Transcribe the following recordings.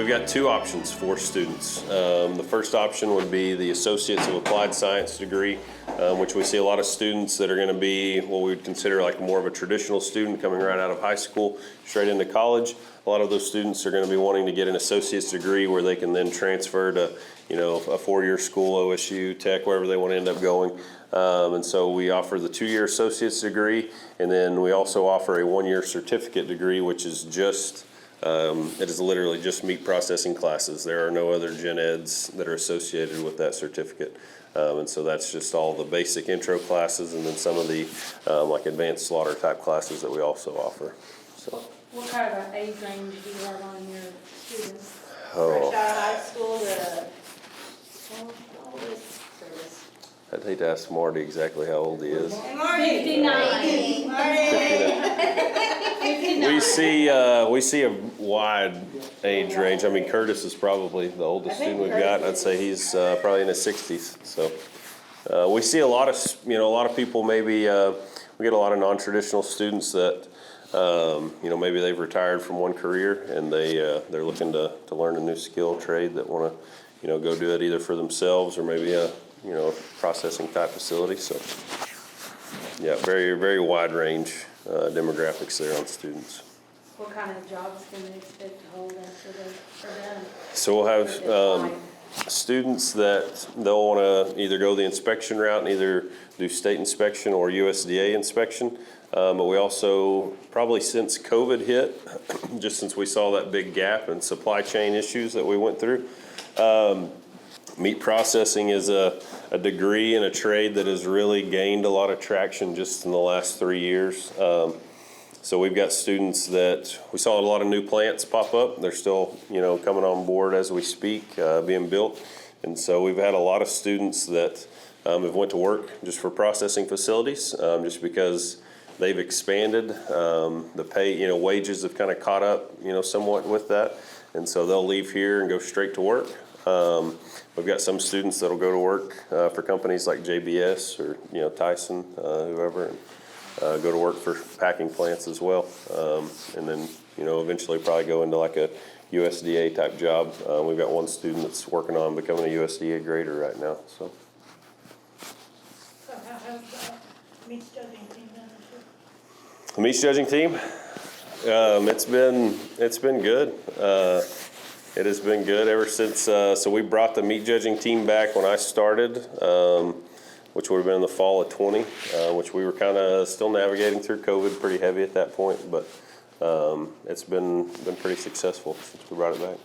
We've got two options for students. The first option would be the Associates of Applied Science degree, which we see a lot of students that are going to be what we would consider like more of a traditional student coming right out of high school, straight into college. A lot of those students are going to be wanting to get an associate's degree where they can then transfer to, a four-year school, OSU, Tech, wherever they want to end up going. And so we offer the two-year associate's degree, and then we also offer a one-year certificate degree, which is just it is literally just meat processing classes. There are no other gen eds that are associated with that certificate. And so that's just all the basic intro classes and then some of the like advanced slaughter type classes that we also offer. So. What kind of an age range do you have on your students? Oh. Fresh out of high school to, how old is service? I'd hate to ask Marty exactly how old he is. 59. 59. We see a wide age range. I mean, Curtis is probably the oldest student we've got. I'd say he's probably in his 60s. So we see a lot of people. Maybe we get a lot of non-traditional students that maybe they've retired from one career and they're looking to learn a new skill trade that want to go do it either for themselves or maybe a processing type facility. So yeah, very, very wide range demographics there on students. What kind of jobs can they expect to hold after they're done? So we'll have students that they'll want to either go the inspection route and either do state inspection or USDA inspection. But we also, probably since COVID hit, just since we saw that big gap in supply chain issues that we went through, meat processing is a degree and a trade that has really gained a lot of traction just in the last 3 years. So we've got students that, we saw a lot of new plants pop up. They're still, coming on board as we speak, being built. And so we've had a lot of students that have went to work just for processing facilities, just because they've expanded. The pay, wages have kind of caught up, somewhat with that. And so they'll leave here and go straight to work. We've got some students that'll go to work for companies like JBS or Tyson, whoever, and go to work for packing plants as well, and then eventually probably go into like a USDA type job. We've got one student that's working on becoming a USDA grader right now. So how has the meat judging team done this year? the meat judging team, it's been good. It has been good ever since. So we brought the meat judging team back when I started, which would have been in the fall of 20, which we were kind of still navigating through COVID pretty heavy at that point, but it's been pretty successful since we brought it back.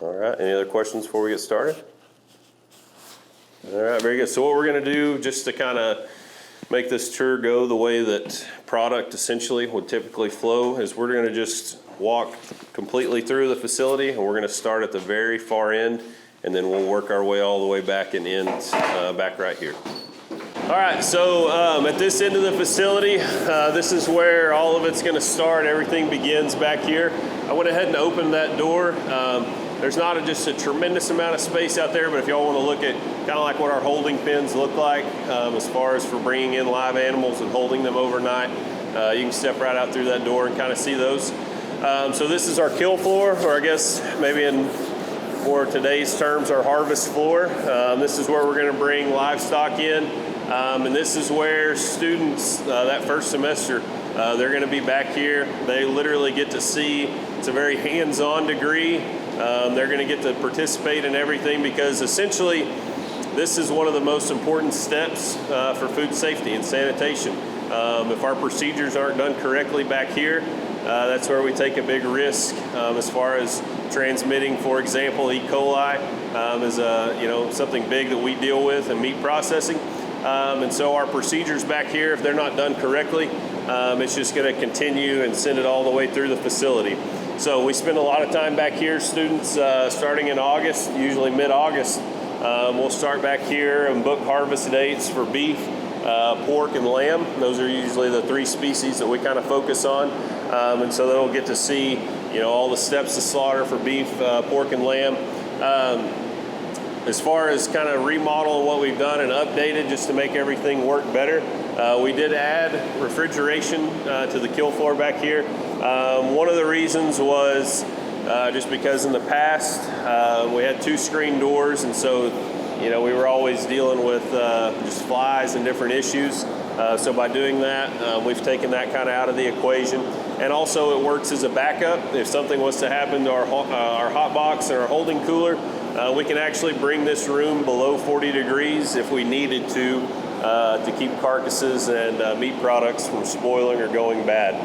All right, any other questions before we get started? All right, very good. So what we're going to do, just to kind of make this tour go the way that product essentially would typically flow, is we're going to just walk completely through the facility, and we're going to start at the very far end, and then we'll work our way all the way back and end back right here. All right, so at this end of the facility, this is where all of it's going to start. Everything begins back here. I went ahead and opened that door. There's not just a tremendous amount of space out there, but if y'all want to look at kind of like what our holding pens look like as far as for bringing in live animals and holding them overnight, you can step right out through that door and kind of see those. So this is our kill floor, or I guess maybe in more today's terms, our harvest floor. This is where we're going to bring livestock in, and this is where students that first semester, they're going to be back here. They literally get to see, it's a very hands-on degree. They're going to get to participate in everything because essentially this is one of the most important steps for food safety and sanitation. If our procedures aren't done correctly back here, that's where we take a big risk as far as transmitting, for example, E. coli is something big that we deal with in meat processing. And so our procedures back here, if they're not done correctly, it's just going to continue and send it all the way through the facility. So we spend a lot of time back here, students, starting in August, usually mid-August. We'll start back here and book harvest dates for beef, pork, and lamb. Those are usually the three species that we kind of focus on. And so they'll get to see, all the steps to slaughter for beef, pork, and lamb. as far as kind of remodeling what we've done and updated just to make everything work better, we did add refrigeration to the kill floor back here. One of the reasons was just because in the past we had 2 screen doors, and so we were always dealing with just flies and different issues. So by doing that, we've taken that kind of out of the equation. And also it works as a backup. If something was to happen to our hot box and our holding cooler, we can actually bring this room below 40 degrees if we needed to keep carcasses and meat products from spoiling or going bad.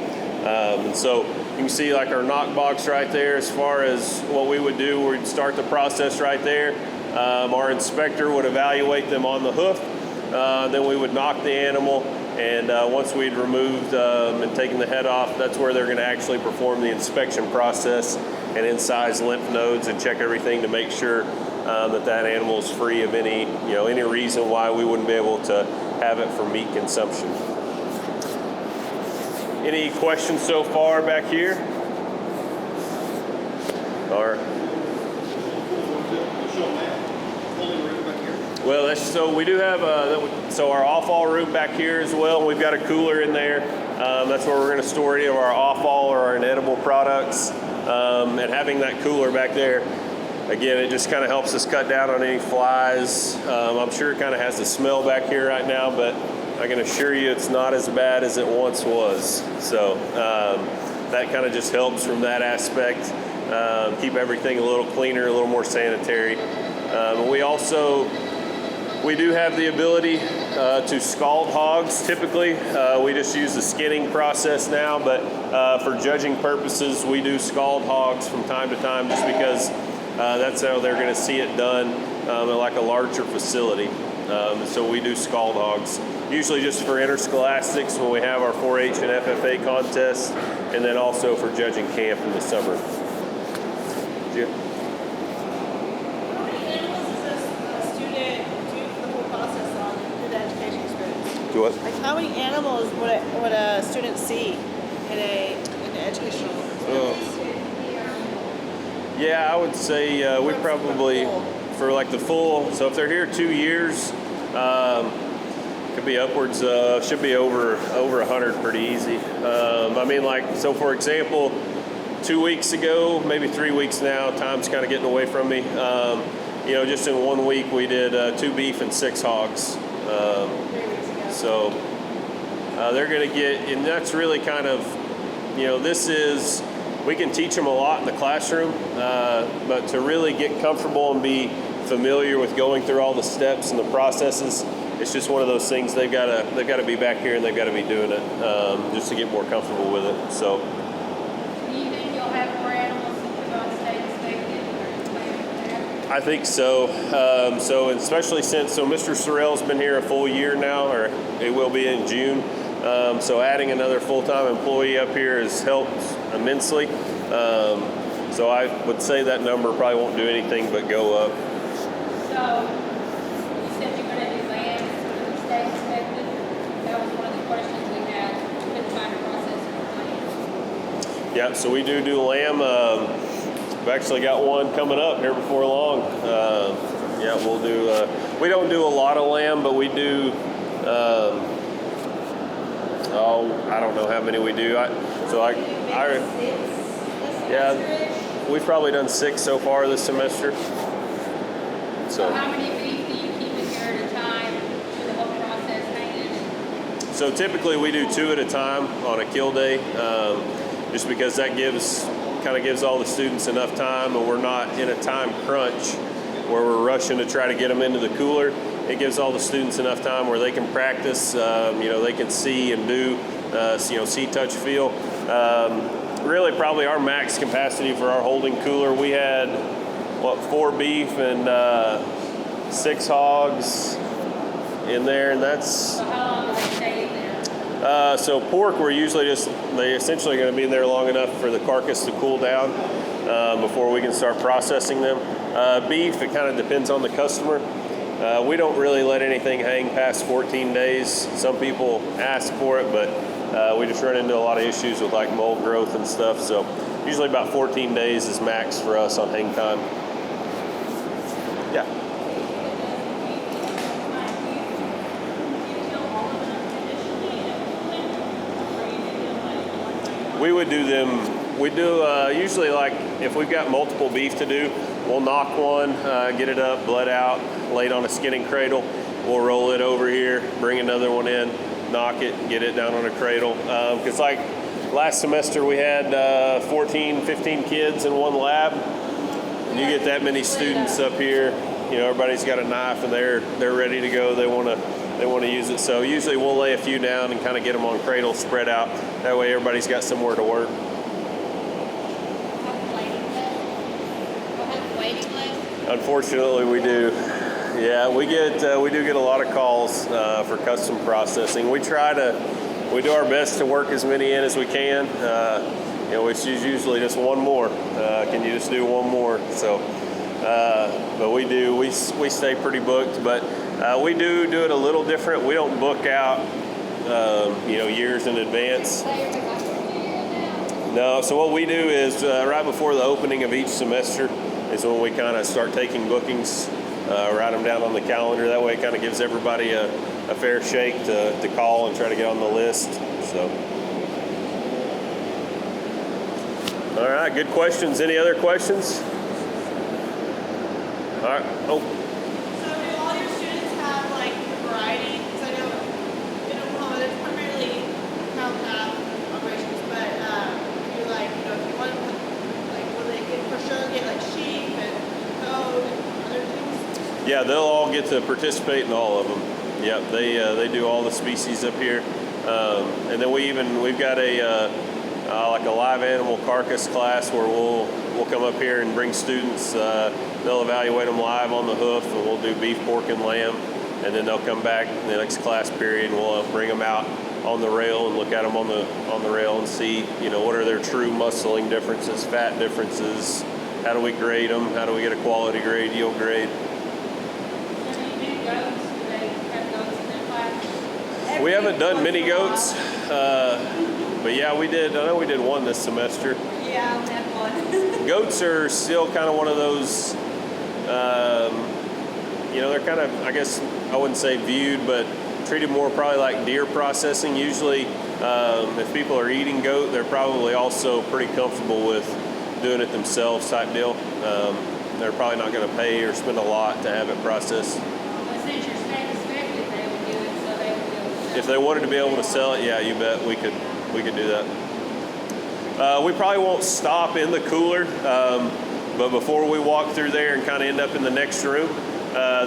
And so you can see like our knock box right there. As far as what we would do, we'd start the process right there. Our inspector would evaluate them on the hoof. Then we would knock the animal, and once we'd removed and taken the head off, that's where they're going to actually perform the inspection process and incise lymph nodes and check everything to make sure that animal is free of any reason why we wouldn't be able to have it for meat consumption. Any questions so far back here? Or well, so we do have so our off-all room back here as well. We've got a cooler in there. That's where we're going to store any of our off-all or our inedible products. And having that cooler back there, again, it just kind of helps us cut down on any flies. I'm sure it kind of has the smell back here right now, but I can assure you it's not as bad as it once was. So that kind of just helps from that aspect. Keep everything a little cleaner, a little more sanitary. We do have the ability to scald hogs. Typically, we just use the skinning process now, but for judging purposes, we do scald hogs from time to time just because that's how they're going to see it done at like a larger facility. So we do scald hogs, usually just for interscholastics when we have our 4-H and FFA contests, and then also for judging camp in the summer. Yeah. What? Like how many animals would a student see in an educational experience? Yeah, I would say we probably, for like the full, so if they're here 2 years, could be upwards, should be over 100 pretty easy. I mean, like, so for example, 2 weeks ago, maybe 3 weeks now, time's kind of getting away from me. Just in 1 week we did 2 beef and 6 hogs. So they're going to get, and that's really kind of, we can teach them a lot in the classroom, but to really get comfortable and be familiar with going through all the steps and the processes, it's just one of those things they've got to be back here and they've got to be doing it just to get more comfortable with it. So. Do you think you'll have more animals that you're going to stay inspected? I think so. So especially since Mr. Sorrell's been here a full year now, or it will be in June. So adding another full-time employee up here has helped immensely. So I would say that number probably won't do anything but go up. So you said you're going to do land for stay inspected. That was one of the questions we had. We couldn't find a process for land. Yeah, so we do lamb. We've actually got one coming up here before long. We'll do. We don't do a lot of lamb, but we do. I don't know how many we do. We've probably done 6 so far this semester. So how many beef do you keep in here at a time for the whole process hanging? So typically we do 2 at a time on a kill day, just because that gives all the students enough time, and we're not in a time crunch where we're rushing to try to get them into the cooler. It gives all the students enough time where they can practice, they can see and do, see, touch, feel. Really probably our max capacity for our holding cooler, we had, 4 beef and 6 hogs in there, and that's... So how long do they stay in there? So pork, we're usually they essentially going to be in there long enough for the carcass to cool down before we can start processing them. Beef, it kind of depends on the customer. We don't really let anything hang past 14 days. Some people ask for it, but we just run into a lot of issues with like mold growth and stuff. So usually about 14 days is max for us on hang time. Yeah. We would do them, we do usually like if we've got multiple beef to do, we'll knock one, get it up, bled out, lay it on a skinning cradle. We'll roll it over here, bring another one in, knock it, get it down on a cradle. Because like last semester we had 14, 15 kids in one lab. And you get that many students up here, you know, everybody's got a knife and they're ready to go. They want to use it. So usually we'll lay a few down and kind of get them on cradles spread out. That way everybody's got somewhere to work. Unfortunately, we do. Yeah, we do get a lot of calls for custom processing. We do our best to work as many in as we can. You know, which is usually just one more. Can you just do one more? So, but we stay pretty booked. But we do it a little different. We don't book out, you know, years in advance. No. So what we do is right before the opening of each semester is when we kind of start taking bookings. Write them down on the calendar. That way it kind of gives everybody a fair shake to call and try to get on the list. So, all right, good questions. Any other questions? All right. Oh. So do all your students have like variety? Because I know in Oklahoma there's primarily cow calf operations, but you like, you know, if you want to put, like, will they get for sure get like sheep and goat and other things? Yeah, they'll all get to participate in all of them. Yep, they do all the species up here, and then we've got like a live animal carcass class where we'll come up here and bring students. They'll evaluate them live on the hoof, and we'll do beef, pork, and lamb, and then they'll come back in the next class period, and we'll bring them out on the rail and look at them on the rail and see, you know, what are their true muscling differences, fat differences. How do we grade them? How do we get a quality grade, yield grade? We haven't done mini goats, but yeah, we did. I know we did one this semester. Yeah, we had one. Goats are still kind of one of those, you know, they're kind of, I guess, I wouldn't say viewed, but treated more probably like deer processing. Usually, if people are eating goat, they're probably also pretty comfortable with doing it themselves type deal. They're probably not going to pay or spend a lot to have it processed. If they wanted to be able to sell it, yeah, you bet we could do that. We probably won't stop in the cooler, but before we walk through there and kind of end up in the next room,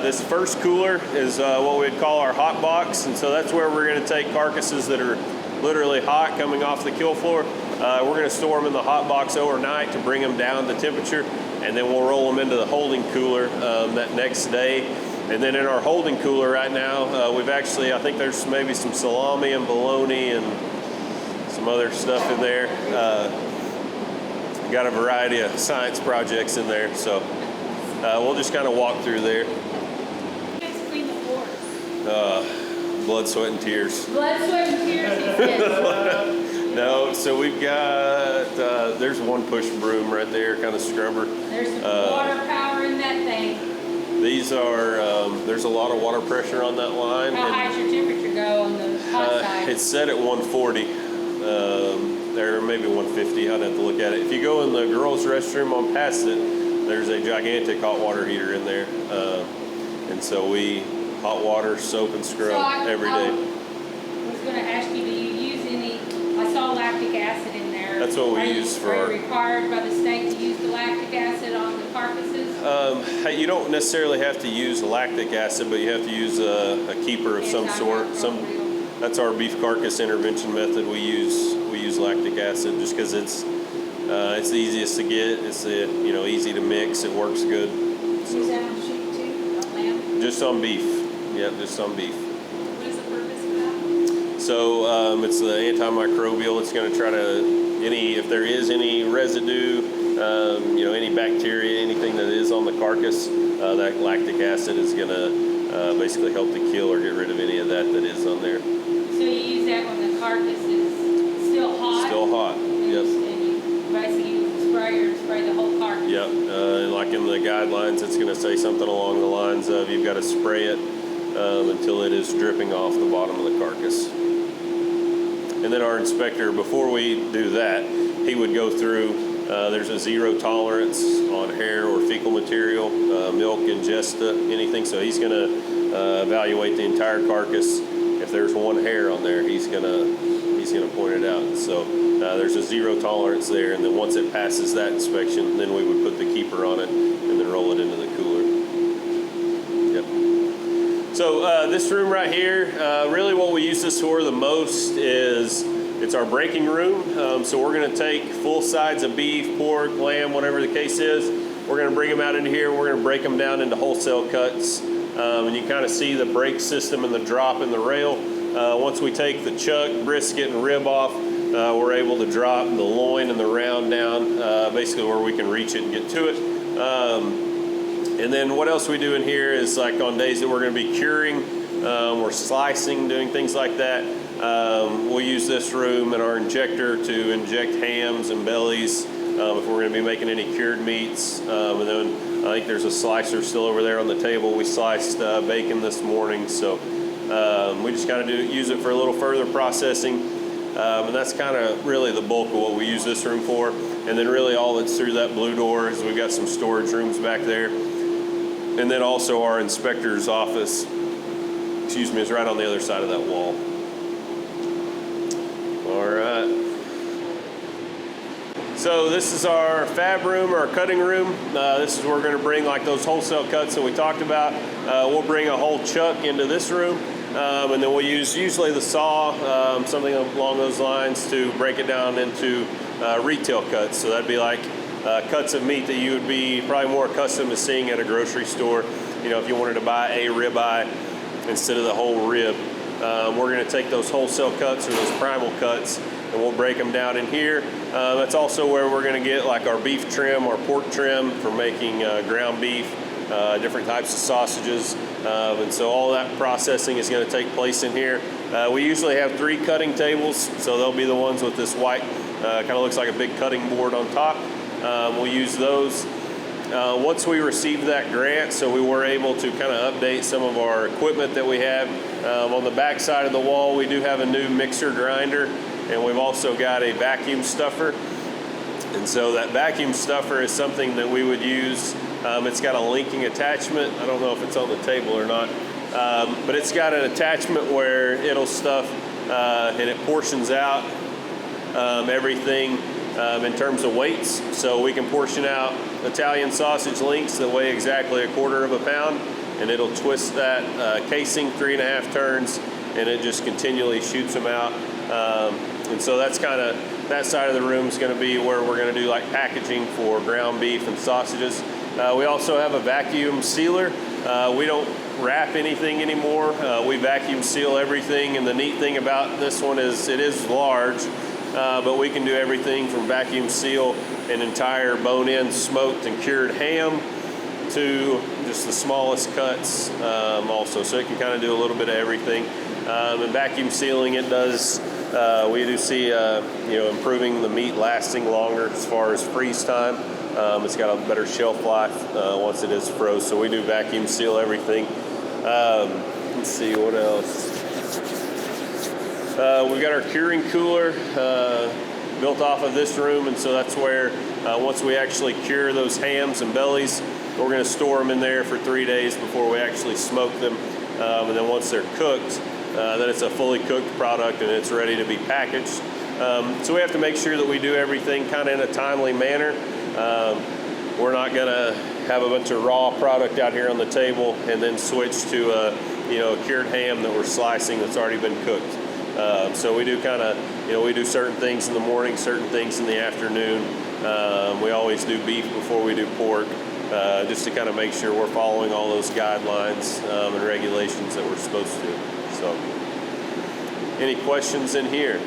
this first cooler is what we'd call our hot box, and so that's where we're going to take carcasses that are literally hot coming off the kill floor. We're going to store them in the hot box overnight to bring them down to temperature, and then we'll roll them into the holding cooler that next day. And then in our holding cooler right now, we've actually, I think there's maybe some salami and bologna and some other stuff in there. Got a variety of science projects in there, so we'll just kind of walk through there. Clean the floors. Blood, sweat, and tears. Blood, sweat, and tears, he says. No, so we've got, there's one push broom right there, kind of scrubber. There's some water power in that thing. These are, there's a lot of water pressure on that line. How high does your temperature go on the hot side? It's set at 140, or maybe 150, I'd have to look at it. If you go in the girls' restroom on past it, there's a gigantic hot water heater in there. And so we hot water, soap, and scrub every day. I was going to ask you, do you use any, I saw lactic acid in there. That's what we use for Are you required by the state to use the lactic acid on the carcasses? You don't necessarily have to use lactic acid, but you have to use a keeper of some sort. That's our beef carcass intervention method. We use lactic acid just because it's the easiest to get. It's easy to mix. It works good. Use that on sheep too, on lamb? Just on beef. Yep, just on beef. What is the purpose of that? So it's the antimicrobial. It's going to try to if there is any residue. Any bacteria, anything that is on the carcass, that lactic acid is going to basically help to kill or get rid of any of that is on there. So you use that when the carcass is still hot? Still hot, yep. And you basically use the sprayer to spray the whole carcass? Yep, and like in the guidelines, it's going to say something along the lines of you've got to spray it until it is dripping off the bottom of the carcass. And then our inspector, before we do that, he would go through, there's a 0 tolerance on hair or fecal material, milk, ingesta, anything. So he's going to evaluate the entire carcass. If there's one hair on there, he's gonna point it out. So there's a 0 tolerance there, and then once it passes that inspection, then we would put the keeper on it and then roll it into the cooler. Yep. So this room right here, really what we use this for the most is it's our breaking room. So we're gonna take full sides of beef, pork, lamb, whatever the case is. We're gonna bring them out into here. We're gonna break them down into wholesale cuts. And you kind of see the brake system and the drop in the rail. Once we take the chuck, brisket, and rib off, we're able to drop the loin and the round down, basically where we can reach it and get to it. And then what else we do in here is like on days that we're going to be curing, we're slicing, doing things like that. We'll use this room and our injector to inject hams and bellies if we're going to be making any cured meats. And then I think there's a slicer still over there on the table. We sliced bacon this morning, so we just kind of use it for a little further processing. And that's kind of really the bulk of what we use this room for. And then really all that's through that blue door is we've got some storage rooms back there. And then also our inspector's office, is right on the other side of that wall. All right. So this is our fab room, our cutting room. This is where we're going to bring like those wholesale cuts that we talked about. We'll bring a whole chuck into this room, and then we'll use usually the saw, something along those lines, to break it down into retail cuts. So that'd be like cuts of meat that you would be probably more accustomed to seeing at a grocery store. You know, if you wanted to buy a ribeye instead of the whole rib. We're going to take those wholesale cuts or those primal cuts, and we'll break them down in here. That's also where we're going to get like our beef trim, our pork trim for making ground beef, different types of sausages. And so all that processing is going to take place in here. We usually have 3 cutting tables, so they'll be the ones with this white, kind of looks like a big cutting board on top. We'll use those. Once we received that grant, so we were able to kind of update some of our equipment that we have. On the back side of the wall, we do have a new mixer grinder, and we've also got a vacuum stuffer. And so that vacuum stuffer is something that we would use. It's got a linking attachment. I don't know if it's on the table or not, but it's got an attachment where it'll stuff and it portions out everything in terms of weights. So we can portion out Italian sausage links that weigh exactly 1/4 pound, and it'll twist that casing 3.5 turns, and it just continually shoots them out. And so that's kind of, that side of the room is going to be where we're going to do like packaging for ground beef and sausages. We also have a vacuum sealer. We don't wrap anything anymore. We vacuum seal everything, and the neat thing about this one is it is large, but we can do everything from vacuum seal an entire bone-in smoked and cured ham to just the smallest cuts also. So it can kind of do a little bit of everything. And vacuum sealing, it does, we do see, improving the meat lasting longer as far as freeze time. It's got a better shelf life once it is froze. So we do vacuum seal everything. Let's see, what else? We've got our curing cooler built off of this room, and so that's where once we actually cure those hams and bellies, we're going to store them in there for 3 days before we actually smoke them. And then once they're cooked, then it's a fully cooked product and it's ready to be packaged. So we have to make sure that we do everything kind of in a timely manner. We're not going to have a bunch of raw product out here on the table and then switch to a cured ham that we're slicing that's already been cooked. So we do kind of, we do certain things in the morning, certain things in the afternoon. We always do beef before we do pork, just to kind of make sure we're following all those guidelines and regulations that we're supposed to. So, any questions in here?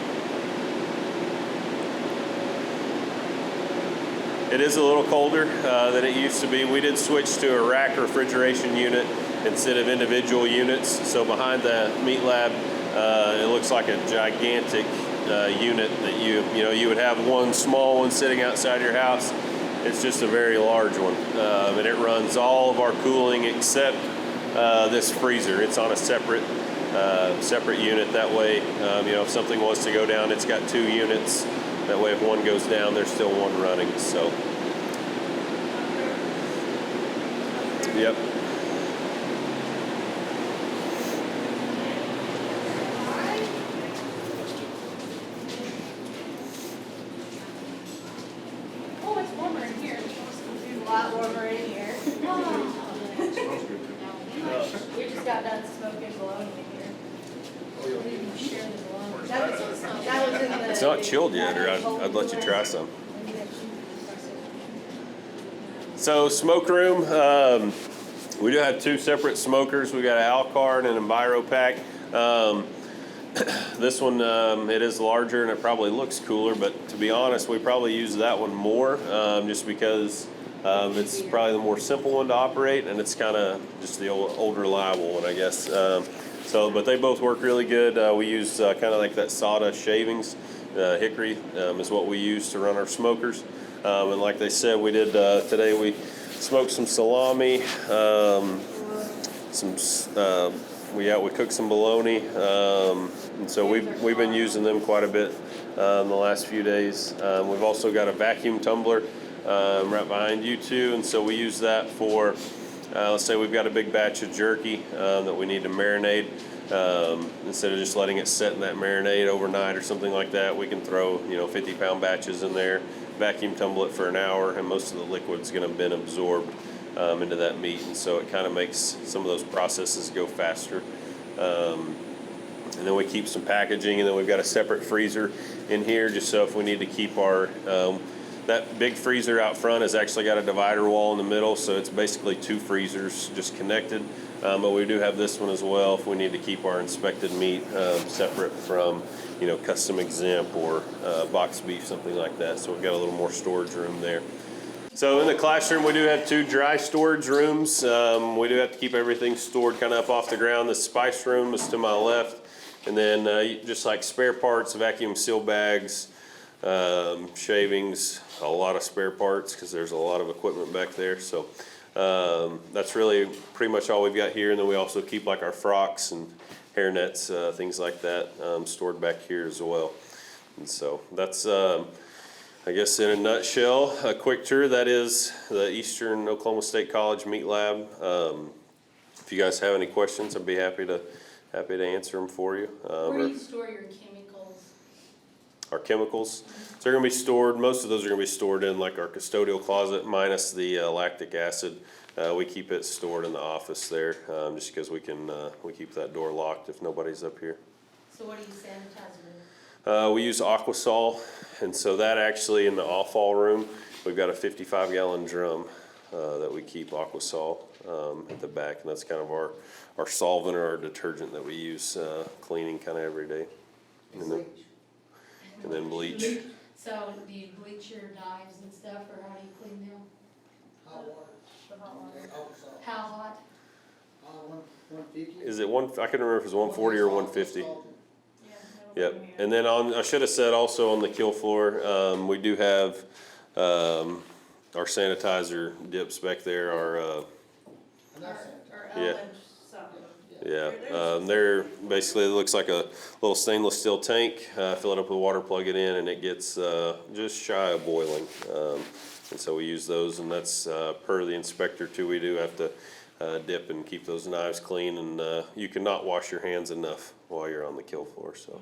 It is a little colder than it used to be. We did switch to a rack refrigeration unit instead of individual units. So behind the meat lab, it looks like a gigantic unit that you would have one small one sitting outside your house. It's just a very large one, and it runs all of our cooling except this freezer. It's on a separate separate unit. That way, if something was to go down, it's got 2 units. That way, if one goes down, there's still one running. So, yep. Oh, it's warmer in here. It's a lot warmer in here. We just got done smoking bologna in here. We didn't share the belongings. That was in the. It's not chilled yet, or I'd let you try some. So smoke room, we do have 2 separate smokers. We got an Alcard and an EnviroPack. This one, it is larger and it probably looks cooler, but to be honest, we probably use that one more, just because it's probably the more simple one to operate, and it's kind of just the old reliable one, I guess. But they both work really good. We use kind of like that sawdust shavings, hickory is what we use to run our smokers. And like they said, we did today. We smoked some salami, we cooked some bologna, and so we've been using them quite a bit in the last few days. We've also got a vacuum tumbler right behind you too, and so we use that for. Let's say we've got a big batch of jerky that we need to marinate. Instead of just letting it set in that marinade overnight or something like that, we can throw 50-pound batches in there, vacuum tumble it for an hour, and most of the liquid's going to have been absorbed into that meat, and so it kind of makes some of those processes go faster. And then we keep some packaging, and then we've got a separate freezer in here just so if we need to keep our that big freezer out front has actually got a divider wall in the middle, so it's basically 2 freezers just connected. But we do have this one as well if we need to keep our inspected meat separate from, custom exempt or boxed beef, something like that. So we've got a little more storage room there. So in the classroom, we do have 2 dry storage rooms. We do have to keep everything stored kind of up off the ground. The spice room is to my left. And then just like spare parts, vacuum seal bags, shavings, a lot of spare parts because there's a lot of equipment back there. So that's really pretty much all we've got here. And then we also keep like our frocks and hair nets, things like that, stored back here as well. And so that's, I guess in a nutshell, a quick tour. That is the Eastern Oklahoma State College Meat Lab. If you guys have any questions, I'd be happy to answer them for you. Where do you store your chemicals? Our chemicals. So they're going to be stored, most of those are going to be stored in like our custodial closet minus the lactic acid. We keep it stored in the office there just because we keep that door locked if nobody's up here. So what do you sanitize with? We use Aquasol, and so that actually in the off-fall room, we've got a 55-gallon drum that we keep Aquasol at the back, and that's kind of our solvent or our detergent that we use cleaning kind of every day. And then bleach. So do you bleach your knives and stuff, or how do you clean them? Hot water. How hot? 150. Is it one? I can remember if it was 140 or 150. Yep. And then I should have said also on the kill floor, we do have our sanitizer dips back there. Or Yeah. something. Yeah, they're basically, it looks like a little stainless steel tank, fill it up with water, plug it in, and it gets just shy of boiling. And so we use those, and that's per the inspector too. We do have to dip and keep those knives clean, and you cannot wash your hands enough while you're on the kill floor. So.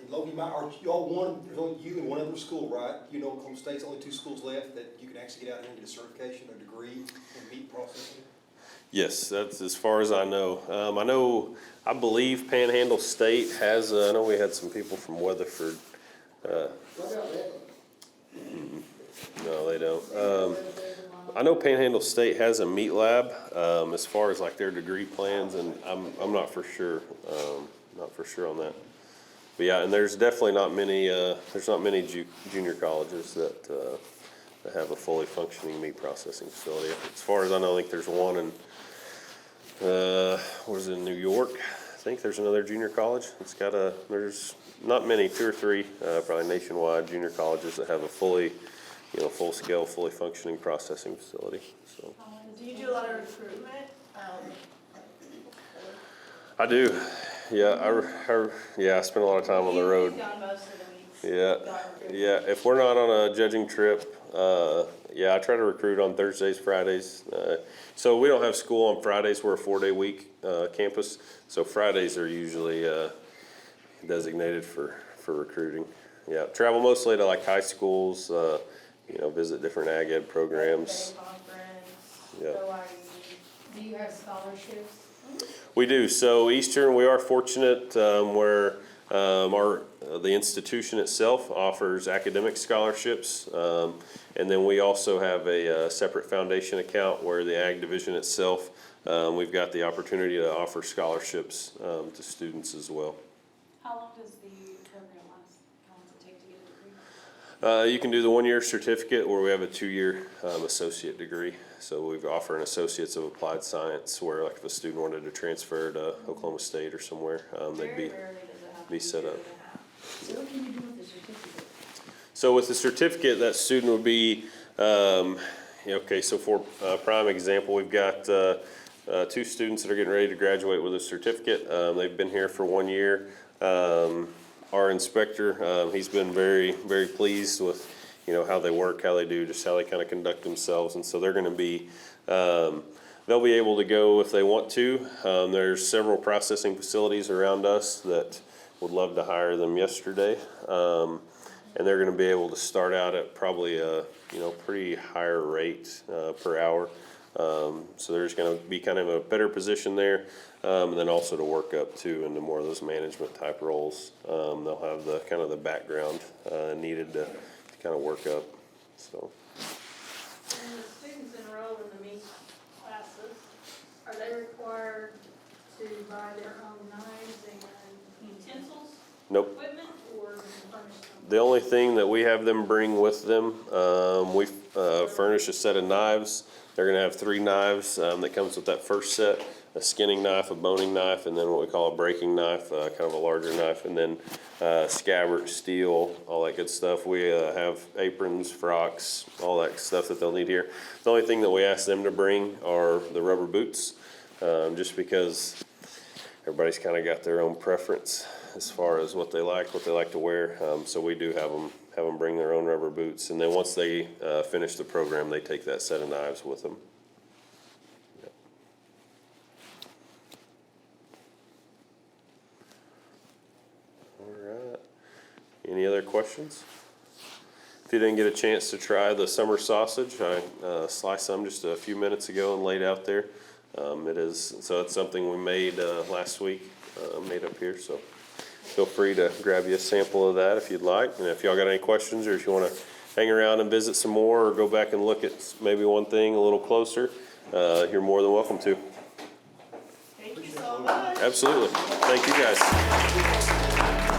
And Logan, are y'all one, there's only you and one other school, right? Oklahoma State's only 2 schools left that you can actually get out here and get a certification or degree in meat processing? Yes, that's as far as I know. I believe Panhandle State has, I know we had some people from Weatherford. No, they don't. I know Panhandle State has a meat lab, as far as like their degree plans, and I'm not for sure, on that. But yeah, and there's definitely not many, junior colleges that have a fully functioning meat processing facility. As far as I know, I think there's one in, in New York? I think there's another junior college. There's not many, 2 or 3, probably nationwide junior colleges that have a fully, full scale, fully functioning processing facility, so. Do you do a lot of recruitment? I do. Yeah, I spend a lot of time on the road. You've gone most of the weeks. Yeah, yeah. If we're not on a judging trip, yeah, I try to recruit on Thursdays, Fridays. So we don't have school on Fridays. We're a 4-day week campus, so Fridays are usually designated for recruiting. Yeah, travel mostly to like high schools. Visit different ag ed programs. Conference, Yeah. OIE. Do you have scholarships? We do. So Eastern, we are fortunate where the institution itself offers academic scholarships, and then we also have a separate foundation account where the Ag Division itself, we've got the opportunity to offer scholarships to students as well. How long does the program last? How long does it take to get a degree? You can do the 1-year certificate, or we have a 2-year associate degree. So we offer an Associates of Applied Science, where like if a student wanted to transfer to Oklahoma State or somewhere, they'd Very rarely does it have to be set up. 2.5. So what can you do with the certificate? So with the certificate, that student would be, okay, so for a prime example, we've got 2 students that are getting ready to graduate with a certificate. They've been here for 1 year. Our inspector, he's been very, very pleased with, how they work, how they do, just how they kind of conduct themselves. And so they're going to be, they'll be able to go if they want to. There's several processing facilities around us that would love to hire them yesterday. And they're going to be able to start out at probably a, pretty higher rate per hour. So they're just going to be kind of in a better position there. And then also to work up too into more of those management type roles. They'll have the kind of the background needed to kind of work up, so. When the students enroll in the meat classes, are they required to buy their own knives and utensils, Nope. equipment, or can you furnish them? The only thing that we have them bring with them, we furnish a set of knives. They're gonna have 3 knives that comes with that first set. A skinning knife, a boning knife, and then what we call a breaking knife, kind of a larger knife, and then scabbard, steel, all that good stuff. We have aprons, frocks, all that stuff that they'll need here. The only thing that we ask them to bring are the rubber boots, just because everybody's kind of got their own preference as far as what they like to wear. So we do have them bring their own rubber boots, and then once they finish the program, they take that set of knives with them. Any other questions? If you didn't get a chance to try the summer sausage, I sliced some just a few minutes ago and laid out there. It's something we made last week, made up here, so feel free to grab you a sample of that if you'd like. And if y'all got any questions, or if you want to hang around and visit some more, or go back and look at maybe one thing a little closer, you're more than welcome to. Thank you so much. Absolutely. Thank you guys.